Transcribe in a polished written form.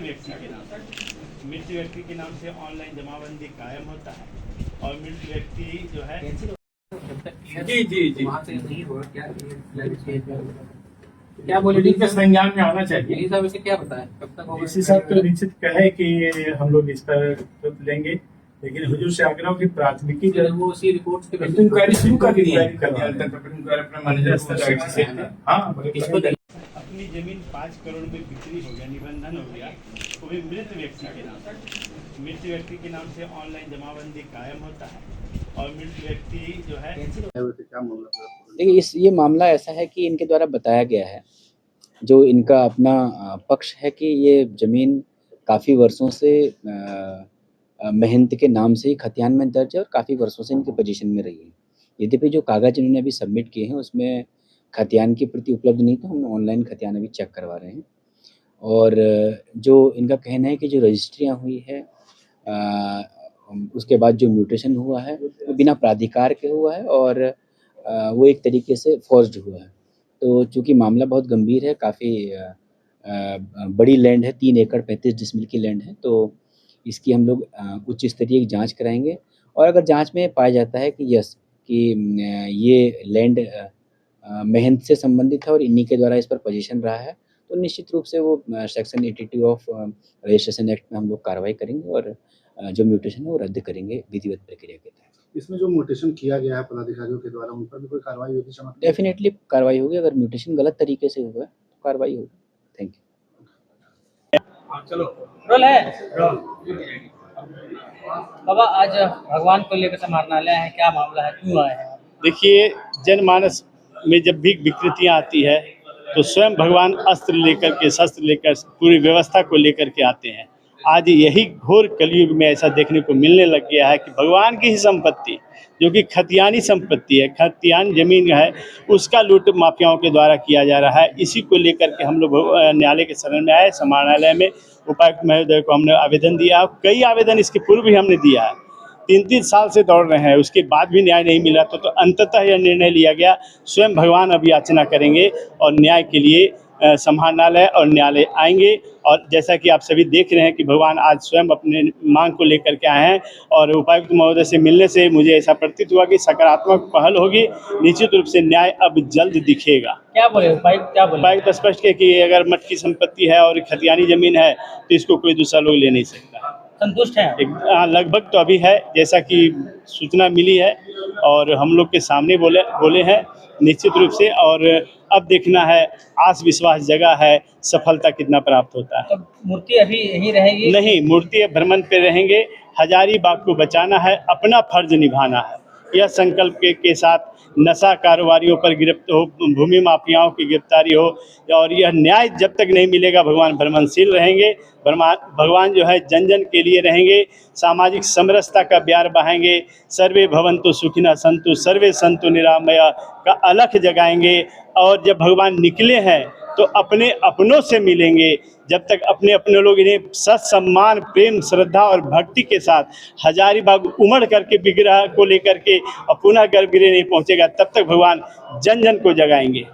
मृत व्यक्ति के नाम से ऑनलाइन जमाबंदी कायम होता है और मृत व्यक्ति जो है जी जी जी वहाँ से नहीं हुआ क्या बोले के संज्ञान में आना चाहिए। यही सब इसे क्या बताया कब तक होगा? इसी साहब तो निश्चित कहे कि हम लोग इस पर लेंगे, लेकिन हुजूर से आग्रह की प्राथमिकी जो है वो उसी रिपोर्ट के इंक्वायरी शुरू कर दी है। अपनी जमीन 5 करोड़ में बिक्री हो गया, निबंधन हो गया, वो भी मृत व्यक्ति के नाम। मृत व्यक्ति के नाम से ऑनलाइन जमाबंदी कायम होता है और मृत व्यक्ति जो है देखिए ये मामला ऐसा है कि इनके द्वारा बताया गया है, जो इनका अपना पक्ष है कि ये ज़मीन काफ़ी वर्षों से महंत के नाम से ही खतियान में दर्ज है और काफ़ी वर्षों से इनकी पोजीशन में रही है। यद्यपि जो कागज़ इन्होंने अभी सबमिट किए हैं उसमें खतियान की प्रति उपलब्ध नहीं, तो हम ऑनलाइन खतियान अभी चेक करवा रहे हैं। और जो इनका कहना है कि जो रजिस्ट्रियाँ हुई है उसके बाद जो म्यूटेशन हुआ है वो बिना प्राधिकार के हुआ है और वो एक तरीके से फोर्स्ड हुआ है। तो चूँकि मामला बहुत गंभीर है, काफ़ी बड़ी लैंड है, 3 एकड़ 35 डिसमिल की लैंड है, तो इसकी हम लोग उच्च स्तरीय जांच कराएंगे और अगर जांच में पाया जाता है कि यस कि ये लैंड महंत से संबंधित है और इन्हीं के द्वारा इस पर पोजीशन रहा है, तो निश्चित रूप से वो सेक्शन 82 ऑफ रजिस्ट्रेशन एक्ट में हम लोग कार्रवाई करेंगे और जो म्यूटेशन है वो रद्द करेंगे विधिवत प्रक्रिया के तहत। इसमें जो म्यूटेशन किया गया है पदाधिकारियों के द्वारा, उन पर भी कोई कार्रवाई होगी? डेफिनेटली कार्रवाई होगी। अगर म्यूटेशन गलत तरीके से हुआ है तो कार्रवाई होगी। Thank you. चलो रोल है बाबा, आज भगवान को लेकर समाहरणालय है, क्या मामला है, क्यों आए हैं? देखिए, जनमानस में जब भी विकृतियाँ आती है तो स्वयं भगवान अस्त्र लेकर के, शस्त्र लेकर, पूरी व्यवस्था को लेकर के आते हैं। आज यही घोर कलयुग में ऐसा देखने को मिलने लग गया है कि भगवान की ही संपत्ति, जो कि खतियानी संपत्ति है, खतियान जमीन है, उसका लूट माफियाओं के द्वारा किया जा रहा है। इसी को लेकर के हम लोग न्यायालय के शरण में आए। समाहरणालय में उपायुक्त महोदय को हमने आवेदन दिया, कई आवेदन इसके पूर्व भी हमने दिया है। 3-3 साल से दौड़ रहे हैं, उसके बाद भी न्याय नहीं मिला, तो अंततः यह निर्णय लिया गया। स्वयं भगवान अभी याचना करेंगे और न्याय के लिए समाहरणालय और न्यायालय आएंगे। और जैसा कि आप सभी देख रहे हैं कि भगवान आज स्वयं अपने मांग को लेकर के आए हैं और उपायुक्त महोदय से मिलने से मुझे ऐसा प्रतीत हुआ कि सकारात्मक पहल होगी। निश्चित रूप से न्याय अब जल्द दिखेगा। क्या बोले उपायुक्त, क्या बोले? उपायुक्त स्पष्ट है कि अगर मठ की संपत्ति है और खतियानी जमीन है तो इसको कोई दूसरा लोग ले नहीं सकता। संतुष्ट हैं? लगभग तो अभी है, जैसा कि सूचना मिली है और हम लोग के सामने बोले हैं निश्चित रूप से। और अब देखना है, आस विश्वास जगह है, सफलता कितना प्राप्त होता है। तो मूर्ति अभी यहीं रहेगी? नहीं, मूर्ति भ्रमण पे रहेंगे। हजारीबाग को बचाना है, अपना फर्ज निभाना है, यह संकल्प के साथ नशा कारोबारियों पर गिरफ्तार हो, भूमि माफियाओं की गिरफ्तारी हो, और यह न्याय जब तक नहीं मिलेगा भगवान भ्रमणशील रहेंगे। भगवान जो है जन जन के लिए रहेंगे, सामाजिक समरसता का ब्यार बहाएंगे। सर्वे भवन्तु सुखिनः सन्तु सर्वे सन्तु निरामया का अलख जगाएंगे। और जब भगवान निकले हैं तो अपने अपनों से मिलेंगे। जब तक अपने लोग इन्हें सत्सम्मान, प्रेम, श्रद्धा और भक्ति के साथ हजारीबाग उमड़ करके विग्रह को लेकर के पुनः गर्भगृह नहीं पहुंचेगा, तब तक भगवान जन जन को जगाएंगे।